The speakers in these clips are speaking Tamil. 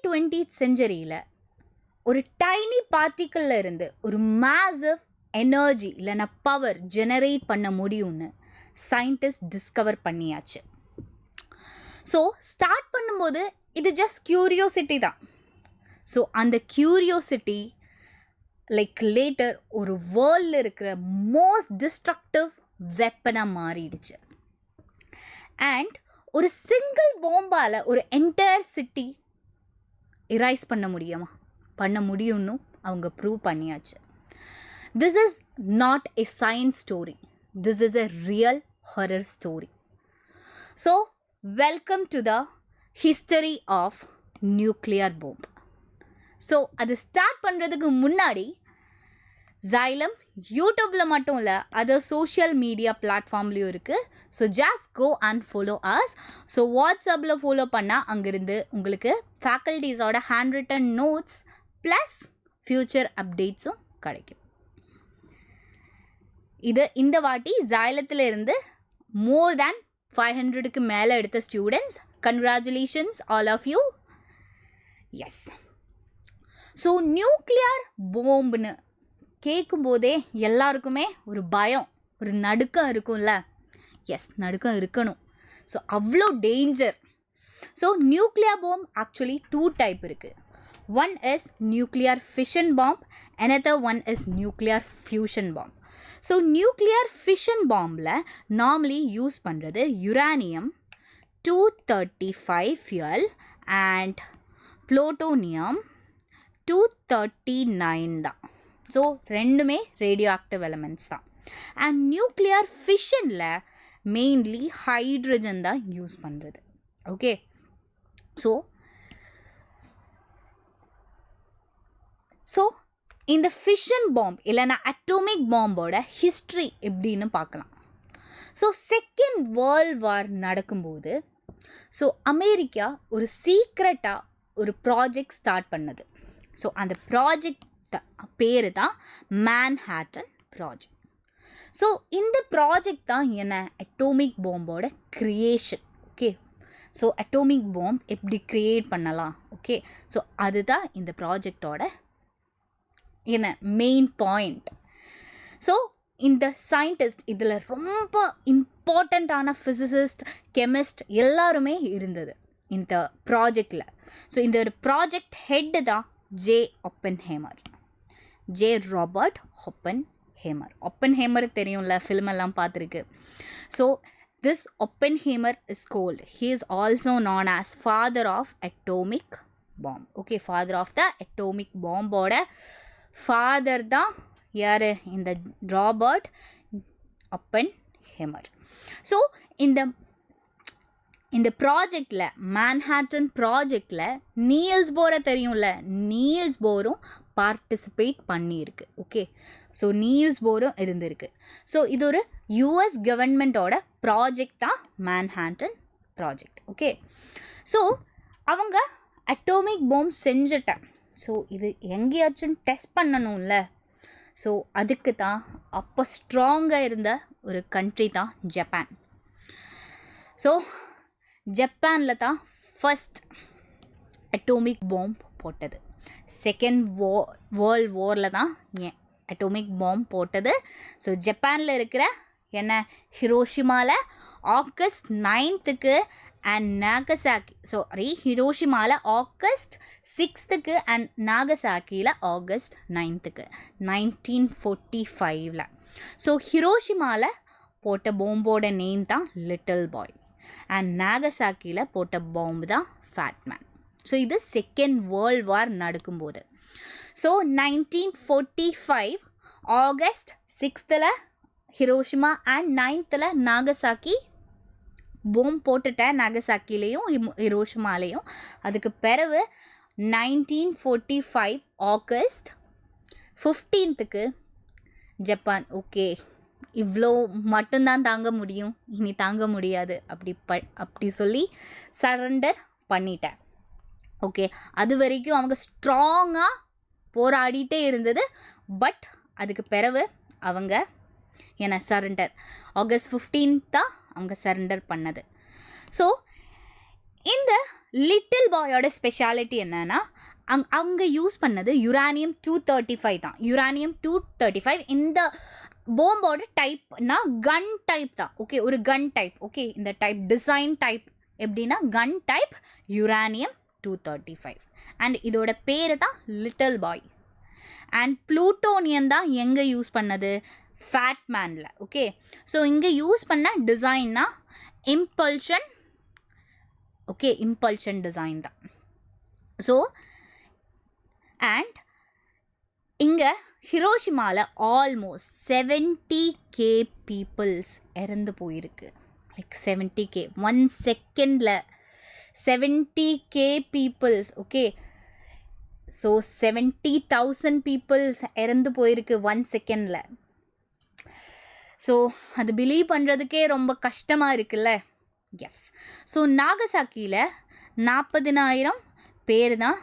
20th செஞ்சுரியில் ஒரு டைனி பார்ட்டிக்கிளில் இருந்து ஒரு மேசிவ் எனர்ஜி இல்லைன்னா பவர் ஜெனரேட் பண்ண முடியும்னு சயின்டிஸ்ட் டிஸ்கவர் பண்ணியாச்சு. ஸோ ஸ்டார்ட் பண்ணும்போது இது ஜஸ்ட் க்யூரியோசிட்டி தான். ஸோ அந்த க்யூரியோசிட்டி லைக் லேட்டர் ஒரு வேர்ல்டில் இருக்கிற மோஸ்ட் டிஸ்ட்ரக்டிவ் வெப்பனாக மாறிடுச்சு. அண்ட் ஒரு சிங்கிள் பாம்பால் ஒரு என்டையர் சிட்டி இரைஸ் பண்ண முடியும்னு அவங்க ப்ரூவ் பண்ணியாச்சு. This is not a science story, this is a real horror story. So welcome to the history of nuclear bomb. So அது ஸ்டார்ட் பண்ணுறதுக்கு முன்னாடி Xylem யூடியூப்பில் மட்டும் இல்லை, அதர் சோஷியல் மீடியா பிளாட்ஃபார்ம்லேயும் இருக்குது. So just go and follow us. So வாட்ஸ்அப்பில் ஃபாலோ பண்ணால் அங்கேருந்து உங்களுக்கு ஃபேக்கல்டிஸோட hand written notes plus future அப்டேட்ஸும் கிடைக்கும். இந்த வாட்டி Xylem இருந்து மோர் தேன் 500க்கு மேலே எடுத்த students, congratulations all of you. Yes. So nuclear பாம்புன்னு கேட்கும்போதே எல்லாருக்குமே ஒரு பயம், ஒரு நடுக்கம் இருக்கும்ல. எஸ், நடுக்கம் இருக்கணும். ஸோ அவ்வளோ danger. So nuclear bomb actually 2 type இருக்குது. One is nuclear fission bomb, another one is nuclear fusion bomb. So nuclear fission பாம்பில் நார்மலி யூஸ் பண்ணுறது யுரேனியம் 235 ஃபியூயல் அண்ட் ப்ளூட்டோனியம் 239 தான். ஸோ ரெண்டுமே ரேடியோ ஆக்டிவ் எலமெண்ட்ஸ் தான். அண்ட் நியூக்ளியர் ஃபிஷனில் மெயின்லி ஹைட்ரஜன் தான் யூஸ் பண்ணுறது. ஓகே. ஸோ இந்த ஃபிஷன் பாம்ப் இல்லைன்னா அட்டோமிக் பாம்போட ஹிஸ்ட்ரி எப்படின்னு பார்க்கலாம். ஸோ செகண்ட் வேர்ல்ட் வார் நடக்கும்போது ஸோ அமெரிக்கா ஒரு சீக்ரெட்டாக ஒரு ப்ராஜெக்ட் ஸ்டார்ட் பண்ணது. ஸோ அந்த ப்ராஜெக்ட் பேர் தான் மேன்ஹாட்டன் ப்ராஜெக்ட். ஸோ இந்த ப்ராஜெக்ட் தான் என்ன, அட்டோமிக் பாம்போட creation. Okay. So atomic bomb எப்படி க்ரியேட் பண்ணலாம். ஓகே. ஸோ அதுதான் இந்த ப்ராஜெக்டோட என்ன மெயின் பாயிண்ட். ஸோ இந்த சயின்டிஸ்ட் இதில் ரொம்ப இம்பார்ட்டண்ட்டான ஃபிசிசிஸ்ட், கெமிஸ்ட் எல்லாருமே இருந்தது இந்த ப்ராஜெக்டில். ஸோ இந்த ஒரு ப்ராஜெக்ட் ஹெட்டு தான் ஒப்பன்ஹேமர், ராபர்ட் ஒப்பன்ஹேமர். ஒப்பன்ஹேமர் தெரியும்ல, ஃபிலிம் எல்லாம் பார்த்துருக்கு. So this Oppenheimer is called, he is also known as father of atomic bomb. Okay. Father of the atomic பாம்போட ஃபாதர் தான் யார், இந்த ராபர்ட் ஒப்பன்ஹேமர். ஸோ இந்த ப்ராஜெக்டில், மேன்ஹாட்டன் ப்ராஜெக்டில் நீல்ஸ் போரை தெரியும்ல, நீல்ஸ் போரும் பார்ட்டிசிபேட் பண்ணியிருக்கு. ஓகே. ஸோ நீல்ஸ் போரும் இருந்திருக்கு. ஸோ இது ஒரு யூஎஸ் கவர்மெண்ட்டோட ப்ராஜெக்ட் தான் மேன்ஹாட்டன் ப்ராஜெக்ட். ஓகே. ஸோ அவங்க அட்டோமிக் பாம்ப் செஞ்சுட்டேன். ஸோ இது எங்கேயாச்சும் டெஸ்ட் பண்ணணும்ல. ஸோ அதுக்கு தான் அப்போ ஸ்ட்ராங்காக இருந்த ஒரு கண்ட்ரி தான் ஜப்பான். ஸோ ஜப்பானில் தான் ஃபஸ்ட் அட்டோமிக் பாம்ப் போட்டது. செகண்ட் வேர்ல்ட் வாரில் தான் அட்டோமிக் பாம்ப் போட்டது. ஸோ ஜப்பானில் இருக்கிற என்ன ஹிரோஷிமாவில் ஆகஸ்ட் 9க்கு அண்ட் நாகசாக்கி ஹிரோஷிமாவில் ஆகஸ்ட் 6க்கு அண்ட் நாகசாக்கியில் ஆகஸ்ட் 9க்கு 1945. ஸோ ஹிரோஷிமாவில் போட்ட பாம்போட நேம் தான் லிட்டில் பாய் அண்ட் நாகசாக்கியில் போட்ட பாம்பு தான் ஃபேட்மேன். ஸோ இது செகண்ட் வேர்ல்ட் வார் நடக்கும்போது. So 1945 August 6th Hiroshima and 9th Nagasaki பாம்பு போட்டுட்டேன், நாகசாக்கிலேயும் ஹிரோஷிமாலேயும். அதுக்கு பிறகு 1945 ஆகஸ்ட் 15க்கு ஜப்பான் ஓகே இவ்வளோ மட்டும்தான் தாங்க முடியும், இனி தாங்க முடியாது அப்படி சொல்லி சரண்டர் பண்ணிட்டேன். ஓகே. அது வரைக்கும் அவங்க ஸ்ட்ராங்காக போராடிட்டே இருந்தது. பட் அதுக்கு பிறகு அவங்க என்ன சரண்டர் ஆகஸ்ட் 15 தான் அவங்க சரண்டர் பண்ணது. ஸோ இந்த லிட்டில் பாயோட ஸ்பெஷாலிட்டி என்னன்னா அவங்க யூஸ் பண்ணது uranium-235 தான். uranium-235 இந்த பாம்போட டைப்னா கன் டைப் தான். ஓகே, ஒரு கன் டைப். ஓகே, இந்த டைப் டிசைன் டைப் எப்படின்னா கன் டைப் uranium-235 அண்ட் இதோட பேர் தான் லிட்டில் பாய். அண்ட் ப்ளூட்டோனியம் தான் எங்கே யூஸ் பண்ணது? ஃபேட்மேனில். ஓகே, ஸோ இங்கே யூஸ் பண்ண டிசைன்னா இம்பல்ஷன். ஓகே, இம்பல்ஷன் டிசைன் தான். ஸோ அண்ட் இங்கே ஹிரோஷிமாவில் ஆல்மோஸ்ட் 70k பீப்புள்ஸ் இறந்து போயிருக்கு. லைக் 70k 1 செகண்டில் 70k peoples. Okay, so 70,000 peoples இறந்து போயிருக்கு 1 செகண்டில். ஸோ அது பிலீவ் பண்ணுறதுக்கே ரொம்ப கஷ்டமாக இருக்குல்ல. எஸ். ஸோ நாகசாக்கியில் 40,000 பேர் தான்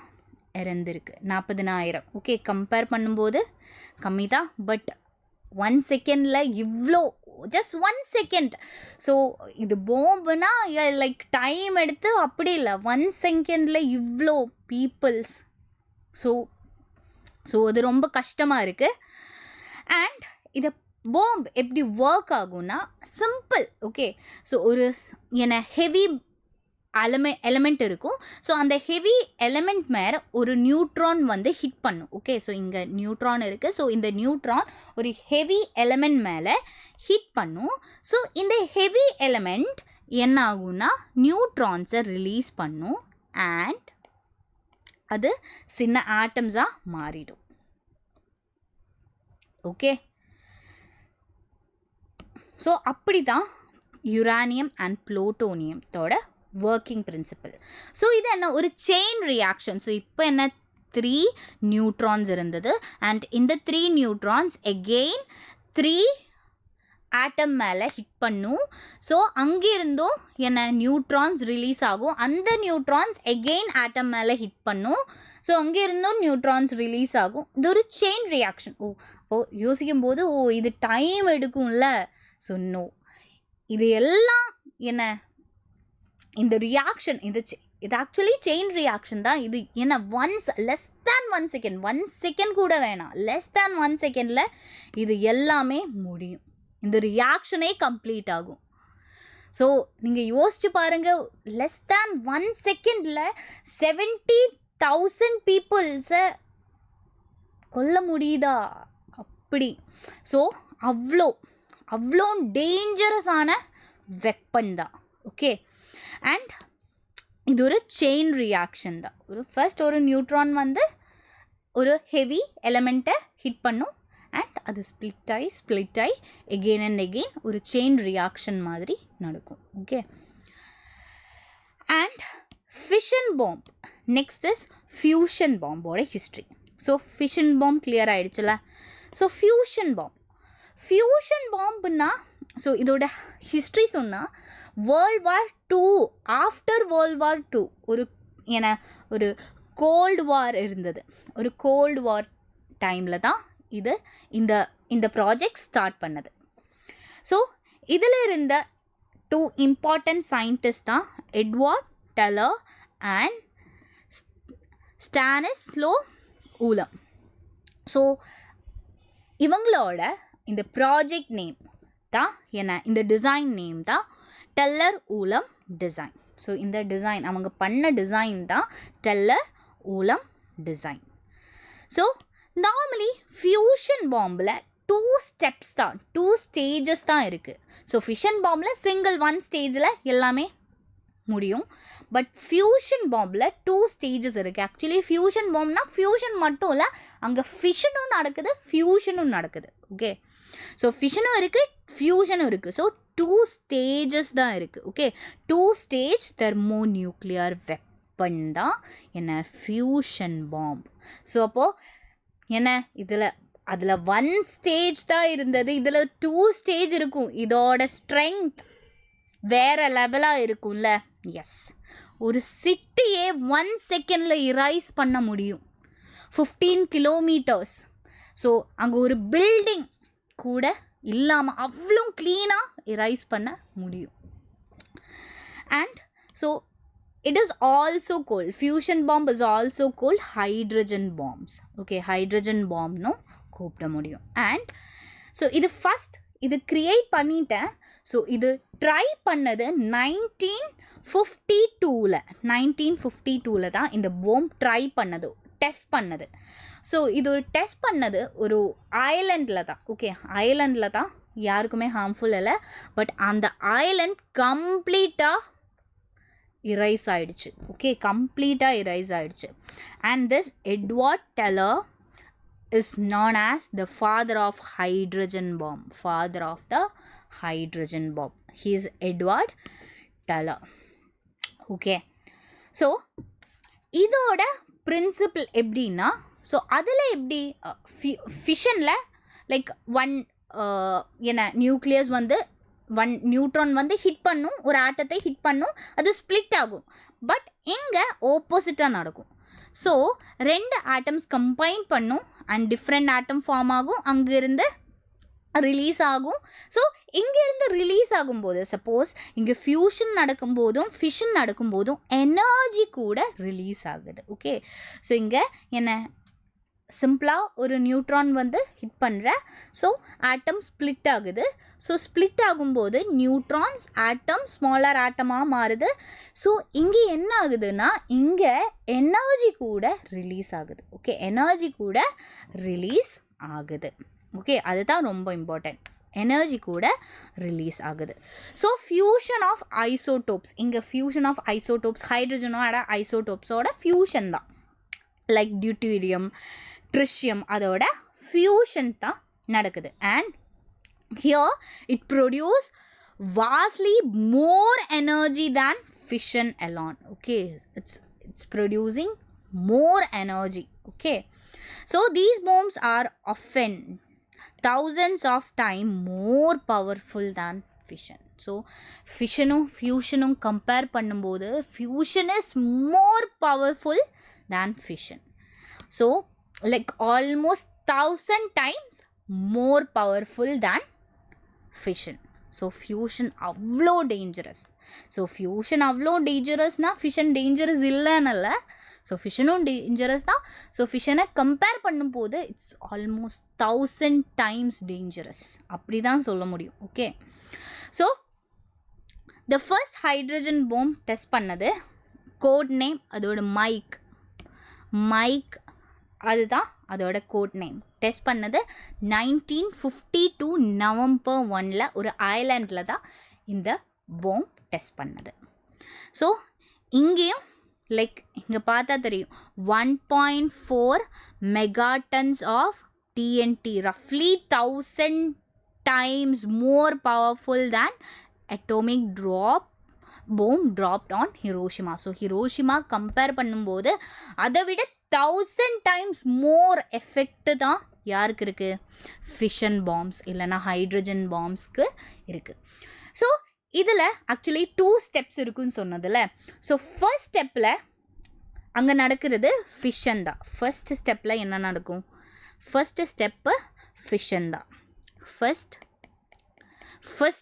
இறந்துருக்கு. 40,000. ஓகே, கம்பேர் பண்ணும்போது கம்மி தான். பட் 1 செகண்டில் இவ்வளோ, ஜஸ்ட் 1 செகண்ட். ஸோ இது பாம்புனா லைக் டைம் எடுத்து அப்படி இல்லை, 1 செகண்டில் இவ்வளோ பீப்புள்ஸ். ஸோ அது ரொம்ப கஷ்டமாக இருக்குது. அண்ட் இதை பாம்பு எப்படி ஒர்க் ஆகும்னா சிம்பிள். ஓகே, ஸோ ஒரு ஹெவி எலமெண்ட் இருக்கும். ஸோ அந்த ஹெவி எலமெண்ட் மேலே ஒரு நியூட்ரான் வந்து ஹிட் பண்ணும். ஓகே, ஸோ இங்கே நியூட்ரான் இருக்குது. ஸோ இந்த நியூட்ரான் ஒரு ஹெவி எலமெண்ட் மேலே ஹிட் பண்ணும். ஸோ இந்த ஹெவி எலமெண்ட் என்ன ஆகும்னா நியூட்ரான்ஸை ரிலீஸ் பண்ணும் அண்ட் அது சின்ன ஆட்டம்ஸாக மாறிடும். ஓகே, ஸோ அப்படி தான் யுரேனியம் அண்ட் ப்ளூட்டோனியத்தோட ஒர்க்கிங் பிரின்சிபல். ஸோ இது என்ன, ஒரு செயின் ரியாக்ஷன். ஸோ இப்போ என்ன, 3 நியூட்ரான்ஸ் இருந்தது அண்ட் இந்த 3 நியூட்ரான்ஸ் எகெயின் 3 ஆட்டம் மேலே ஹிட் பண்ணும். ஸோ அங்கிருந்தும் என்ன நியூட்ரான்ஸ் ரிலீஸ் ஆகும். அந்த நியூட்ரான்ஸ் எகெயின் ஆட்டம் மேலே ஹிட் பண்ணும். ஸோ அங்கிருந்தும் நியூட்ரான்ஸ் ரிலீஸ் ஆகும். இது ஒரு செயின் ரியாக்ஷன். யோசிக்கும் போது இது டைம் எடுக்கும்ல. ஸோ நோ, இது எல்லாம் என்ன, இந்த ரியாக்ஷன் இது ஆக்சுவலி செயின் ரியாக்ஷன் தான். இது என்ன, லெஸ் தேன் 1 செகண்ட், 1 செகண்ட் கூட வேணாம், லெஸ் தேன் 1 செகண்டில் இது எல்லாமே முடியும். இந்த ரியாக்ஷனே கம்ப்ளீட் ஆகும். ஸோ நீங்கள் யோசிச்சு பாருங்கள், லெஸ் தேன் 1 செகண்டில் 70,000 பீப்புள்ஸை கொல்ல முடியுதா? அப்படி. ஸோ அவ்வளோ டேஞ்சரஸான வெப்பன் தான். ஓகே, அண்ட் இது ஒரு செயின் ரியாக்ஷன் தான். ஒரு நியூட்ரான் வந்து ஒரு ஹெவி எலமெண்ட்டை ஹிட் பண்ணும் அண்ட் அது ஸ்ப்ளிட் ஆகி எகெயின் அண்ட் எகெயின் ஒரு செயின் ரியாக்ஷன் மாதிரி நடக்கும். Okay, and fission bomb. Next is fusion பாம்போட history. So fission bomb clear ஆகிடுச்சுல. ஸோ ஃபியூஷன் பாம்புன்னா ஸோ இதோட ஹிஸ்ட்ரி சொன்னால் World War II, after World War II ஒரு கோல்டு வார் இருந்தது. ஒரு கோல்டு வார் டைமில் தான் இந்த ப்ராஜெக்ட் ஸ்டார்ட் பண்ணது. ஸோ இதில் இருந்த 2 இம்பார்ட்டன்ட் சயின்டிஸ்ட் தான் Edward Teller and Stanislaw Ulam. So இவங்களோட இந்த ப்ராஜெக்ட் நேம் தான் இந்த டிசைன் நேம் தான் டெல்லர் ஊலம் டிசைன். ஸோ இந்த டிசைன் அவங்க பண்ண டிசைன் தான் Teller Ulam design. So normally fusion பாம்பில் 2 ஸ்டேஜஸ் தான் இருக்குது. ஸோ ஃபிஷன் பாம்பில் சிங்கிள் 1 ஸ்டேஜில் எல்லாமே முடியும். பட் ஃபியூஷன் பாம்பில் 2 ஸ்டேஜஸ் இருக்குது. ஆக்சுவலி ஃபியூஷன் பாம்னா ஃபியூஷன் மட்டும் இல்லை, அங்கே ஃபிஷனும் நடக்குது, ஃபியூஷனும் நடக்குது. ஓகே, ஸோ ஃபிஷனும் இருக்குது, ஃபியூஷனும் இருக்குது. ஸோ 2 ஸ்டேஜஸ் தான் இருக்குது. Okay, 2 stage thermo nuclear weapon தான் ஃபியூஷன் பாம்ப். ஸோ அப்போது அதில் 1 ஸ்டேஜ் தான் இருந்தது, இதில் 2 ஸ்டேஜ் இருக்கும். இதோட ஸ்ட்ரென்த் வேறு லெவலாக இருக்கும்ல. எஸ், ஒரு சிட்டியே 1 செகண்டில் இரைஸ் பண்ண முடியும், 15 கிலோமீட்டர்ஸ். ஸோ அங்கே ஒரு பில்டிங் கூட இல்லாமல் அவ்வளோ க்ளீனாக இரைஸ் பண்ண முடியும். And so it is also called, fusion bomb is also called hydrogen bombs. Okay, hydrogen bomb no கூப்பிட முடியும். And so இது first இது create பண்ணிட்டேன். ஸோ இது ட்ரை பண்ணது 1952 தான் இந்த பாம் ட்ரை பண்ணது, டெஸ்ட் பண்ணது. ஸோ இது ஒரு டெஸ்ட் பண்ணது ஒரு ஐலண்டில் தான். ஓகே, ஐலண்டில் தான், யாருக்குமே ஹார்ம்ஃபுல் இல்லை. பட் அந்த ஐலண்ட் கம்ப்ளீட்டாக இரைஸ் ஆகிடுச்சு. ஓகே, கம்ப்ளீட்டாக இரைஸ் ஆகிடுச்சு. And this Edward teller is known as the father of hydrogen bomb. Father of the hydrogen bomb. He is Edward Teller. Okay. So, இதோட principle எப்படின்னா, ஸோ அதில் எப்படி ஃபிஷனில் லைக் நியூக்ளியஸ் வந்து நியூட்ரான் வந்து ஹிட் பண்ணும், ஒரு ஆட்டத்தை ஹிட் பண்ணும், அது ஸ்ப்ளிட் ஆகும். பட் இங்கே ஆப்போசிட்டாக நடக்கும். ஸோ 2 ஆட்டம்ஸ் கம்பைன் பண்ணும் அண்ட் டிஃப்ரெண்ட் ஆட்டம் ஃபார்ம் ஆகும், அங்கேருந்து ரிலீஸ் ஆகும். ஸோ இங்கேருந்து ரிலீஸ் ஆகும்போது, சப்போஸ் இங்கே ஃபியூஷன் நடக்கும்போதும் ஃபிஷன் நடக்கும்போதும் எனர்ஜி கூட ரிலீஸ் ஆகுது. ஓகே, ஸோ இங்கே என்ன சிம்பிளாக ஒரு நியூட்ரான் வந்து ஹிட் பண்ணுற, ஸோ ஆட்டம் ஸ்ப்ளிட் ஆகுது. ஸோ ஸ்ப்ளிட் ஆகும்போது நியூட்ரான்ஸ் ஆட்டம் ஸ்மாலர் ஆட்டமாக மாறுது. ஸோ இங்கே என்ன ஆகுதுன்னா, இங்கே எனர்ஜி கூட ரிலீஸ் ஆகுது. ஓகே, எனர்ஜி கூட ரிலீஸ் ஆகுது. ஓகே, அதுதான் ரொம்ப இம்பார்ட்டன்ட், எனர்ஜி கூட ரிலீஸ் ஆகுது. ஸோ ஃபியூஷன் ஆஃப் ஐசோடோப்ஸ், இங்கே ஃபியூஷன் ஆஃப் ஐசோடோப்ஸ் ஹைட்ரஜனோட ஐசோடோப்ஸோட ஃபியூஷன் தான். லைக் டியூட்டீரியம், ட்ரிஷியம், அதோட ஃபியூஷன் தான் நடக்குது. And here it produce vastly more energy than fission alone. Okay, it's producing more energy. Okay, so these bombs are often thousands of times more powerful than fission. So fission fusion compare பண்ணும்போது fusion is more powerful than fission. So like almost 1000 times more powerful than fission. So fusion அவ்வளோ டேஞ்சரஸ். ஸோ ஃபியூஷன் அவ்வளோ டேஞ்சரஸ்னா ஃபிஷன் டேஞ்சரஸ் இல்லைன்னு. ஸோ ஃபிஷனும் டேஞ்சரஸ் தான். ஸோ ஃபிஷனை கம்பேர் பண்ணும்போது இட்ஸ் ஆல்மோஸ்ட் 1000 times டேஞ்சரஸ், அப்படி தான் சொல்ல முடியும். Okay, so the first hydrogen bomb test பண்ணது கோட் நேம், அதோட மைக் அதுதான் அதோட கோட் நேம். டெஸ்ட் பண்ணது 1952 November 1 ஒரு ஐலாண்டில் தான் இந்த பாம் டெஸ்ட் பண்ணது. ஸோ இங்கேயும் லைக் இங்கே பார்த்தா தெரியும் 1.4 megatons of TNT, roughly 1000 times more powerful than atomic bomb dropped on Hiroshima. So Hiroshima compare பண்ணும்போது அதை விட 1000 times more எஃபெக்ட் தான் யாருக்கு இருக்குது, ஃபிஷன் பாம்ஸ் இல்லைனா ஹைட்ரஜன் பாம்ஸ்க்கு இருக்குது. ஸோ இதில் ஆக்சுவலி 2 steps இருக்குன்னு சொன்னதில்ல. ஸோ ஃபர்ஸ்ட் ஸ்டெப்பில் அங்கே நடக்கிறது ஃபிஷன் தான். ஃபர்ஸ்ட் ஸ்டெப்பில் என்ன நடக்கும், ஃபர்ஸ்ட் ஸ்டெப்பு ஃபிஷன் தான். ஃபர்ஸ்ட்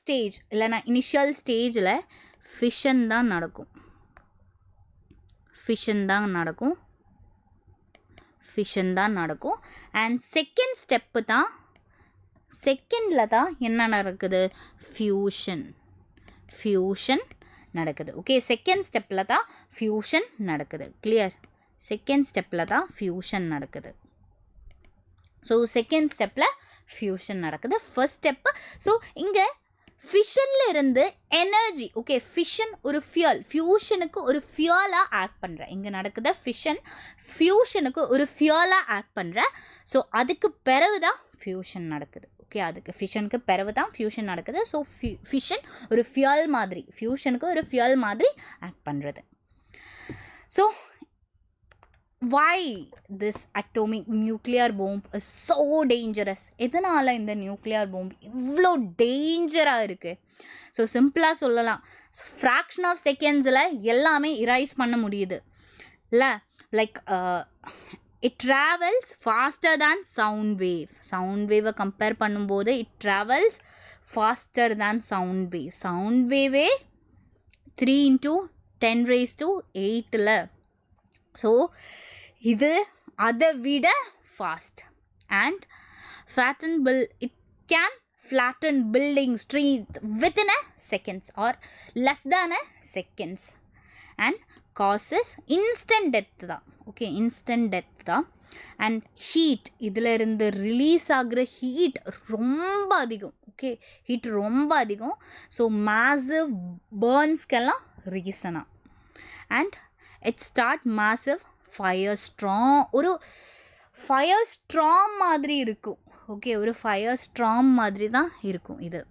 ஸ்டேஜ் இல்லைனா இனிஷியல் ஸ்டேஜில் ஃபிஷன் தான் நடக்கும். ஃபிஷன் தான் நடக்கும். அண்ட் செகண்ட் ஸ்டெப்பு தான், செகண்டில் தான் என்ன நடக்குது, ஃபியூஷன் நடக்குது. ஓகே, செகண்ட் ஸ்டெப்பில் தான் ஃபியூஷன் நடக்குது. கிளியர், செகண்ட் ஸ்டெப்பில் தான் ஃபியூஷன் நடக்குது. ஸோ செகண்ட் ஸ்டெப்பில் ஃபியூஷன் நடக்குது. ஃபர்ஸ்ட் ஸ்டெப்பு, ஸோ இங்கே ஃபிஷனில் இருந்து எனர்ஜி, ஓகே, ஃபிஷன் ஒரு ஃபியூஷனுக்கு ஒரு ஃபியூலாக ஆக்ட் பண்ணுற, இங்கே நடக்குது ஃபியூஷனுக்கு ஒரு ஃபியூலாக ஆக்ட் பண்ணுற. ஸோ அதுக்கு பிறகு தான் ஃபியூஷன் நடக்குது. ஓகே, அதுக்கு ஃபிஷனுக்கு பிறகு தான் ஃபியூஷன் நடக்குது. ஸோ ஃபிஷன் ஒரு ஃபியூல் மாதிரி, ஃபியூஷனுக்கு ஒரு ஃபியூல் மாதிரி ஆக்ட் பண்ணுறது. So why this atomic nuclear bomb is so dangerous? எதனால் இந்த நியூக்ளியர் பாம்பு இவ்வளோ டேஞ்சராக இருக்குது? ஸோ சிம்பிளாக சொல்லலாம், ஃப்ராக்ஷன் ஆஃப் செகண்ட்ஸில் எல்லாமே இரைஸ் பண்ண முடியுது இல்லை. Like it travels faster than sound வேவை கம்பேர் பண்ணும்போது it travels faster than sound வேவே 3 into 10⁸ ஸோ இது அதை விட fast. And it can flatten building street within a seconds or less than a seconds and causes instant death தான். ஓகே, இன்ஸ்டன்ட் டெத் தான். அண்ட் ஹீட், இதில் இருந்து ரிலீஸ் ஆகிற ஹீட் ரொம்ப அதிகம். ஓகே, ஹீட் ரொம்ப அதிகம். ஸோ மேசிவ் பேர்ன்ஸ்க்கெல்லாம் ரீசனாக. And it start massive fire storm, ஒரு ஃபயர் ஸ்ட்ராம் மாதிரி இருக்கும். ஓகே, ஒரு ஃபயர் ஸ்ட்ராம் மாதிரி தான் இருக்கும் இது.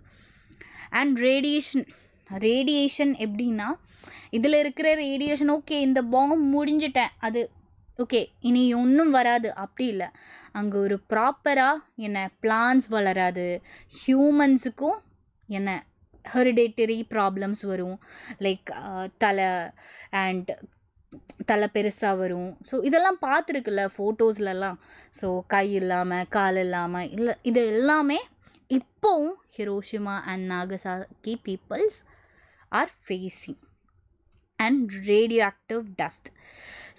அண்ட் ரேடியேஷன் எப்படின்னா, இதில் இருக்கிற ரேடியேஷன் ஓகே இந்த பாம்பு முடிஞ்சிட்டேன், அது ஓகே இனி ஒன்றும் வராது அப்படி இல்லை. அங்கே ஒரு ப்ராப்பராக என்ன பிளான்ஸ் வளராது, ஹியூமன்ஸுக்கும் என்ன ஹெரிடேட்டரி ப்ராப்ளம்ஸ் வரும். லைக் தலை பெருசாக வரும். ஸோ இதெல்லாம் பார்த்துருக்குல்ல ஃபோட்டோஸ்லலாம். ஸோ கை இல்லாமல் கால் இல்லாமல் இல்லை, இது எல்லாமே இப்போவும் Hiroshima and Nagasaki peoples are facing. And radioactive dust.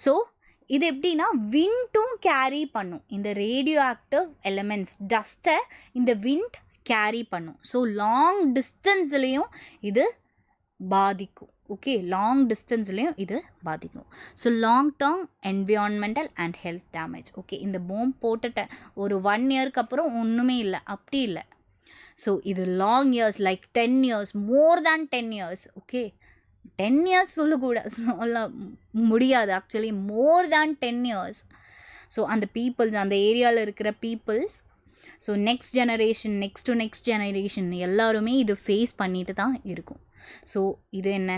So இது எப்படின்னா விண்டும் கேரி பண்ணும். இந்த ரேடியோ ஆக்டிவ் எலிமெண்ட்ஸ் டஸ்ட்டை இந்த விண்ட் கேரி பண்ணும். ஸோ லாங் டிஸ்டன்ஸ்லேயும் இது பாதிக்கும். ஓகே, லாங் டிஸ்டன்ஸ்லேயும் இது பாதிக்கும். So long term environmental and health damage. Okay, இந்த பாம்பு போட்டுட்டேன் ஒரு 1 இயருக்கு அப்புறம் ஒன்றுமே இல்லை அப்படி இல்லை. ஸோ இது லாங் இயர்ஸ், லைக் 10 இயர்ஸ், மோர் தேன் 10 இயர்ஸ். ஓகே, 10 இயர்ஸ் சொல்ல முடியாது ஆக்சுவலி, மோர் தேன் 10 இயர்ஸ். ஸோ அந்த பீப்புள்ஸ், அந்த ஏரியாவில் இருக்கிற பீப்புள்ஸ், ஸோ நெக்ஸ்ட் ஜெனரேஷன் எல்லாருமே இது ஃபேஸ் பண்ணிட்டு தான் இருக்கும். ஸோ இது என்ன,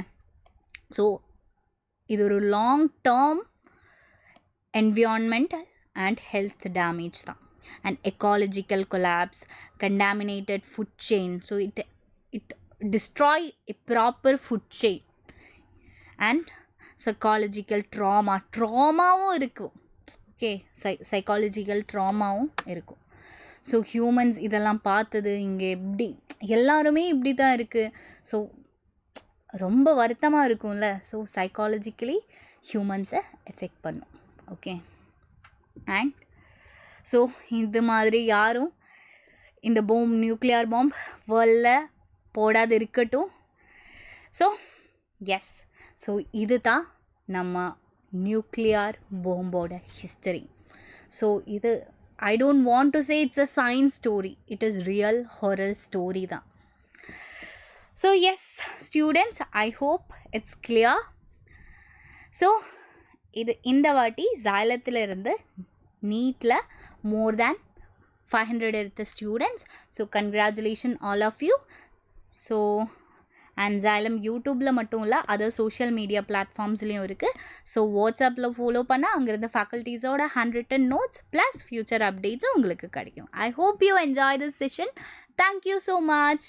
ஸோ இது ஒரு long term environmental and health damage தான். And ecological collapse, contaminated food chain. So it destroy a proper food chain. And psychological ட்ராமாவும் இருக்கும். ஓகே, சைக்காலஜிக்கல் ட்ராமாவும் இருக்கும். ஸோ ஹியூமன்ஸ் இதெல்லாம் பார்த்தது இங்கே எப்படி எல்லாருமே இப்படி தான் இருக்குது. ஸோ ரொம்ப வருத்தமாக இருக்கும்ல. ஸோ சைக்காலஜிக்கலி ஹியூமன்ஸை எஃபெக்ட் பண்ணும். ஓகே, அண்ட் ஸோ இது மாதிரி யாரும் இந்த நியூக்ளியர் பாம்பு வேர்ல்டில் போடாது இருக்கட்டும். ஸோ எஸ், ஸோ இது தான் நம்ம நியூக்ளியர் பாம்போட ஹிஸ்டரி. ஸோ இது I don't want to say it's a science story. It is real horror story தான். So yes students, I hope it's clear. So இந்த வாட்டி Xylem இருந்து நீட்டில் more than 500 எடுத்த students. So congratulation all of you. So and Xylem யூடியூப்பில் மட்டும் இல்லை, அதர் சோஷியல் மீடியா பிளாட்ஃபார்ம்ஸ்லேயும் இருக்குது. ஸோ வாட்ஸ்அப்பில் ஃபாலோ பண்ணால் அங்கேருந்து ஃபேக்கல்ட்டிஸோட ஹேண்ட் நோட்ஸ் ப்ளஸ் ஃப்யூச்சர் அப்டேட்ஸும் உங்களுக்கு கிடைக்கும். I hope you enjoy this session. Thank you so much.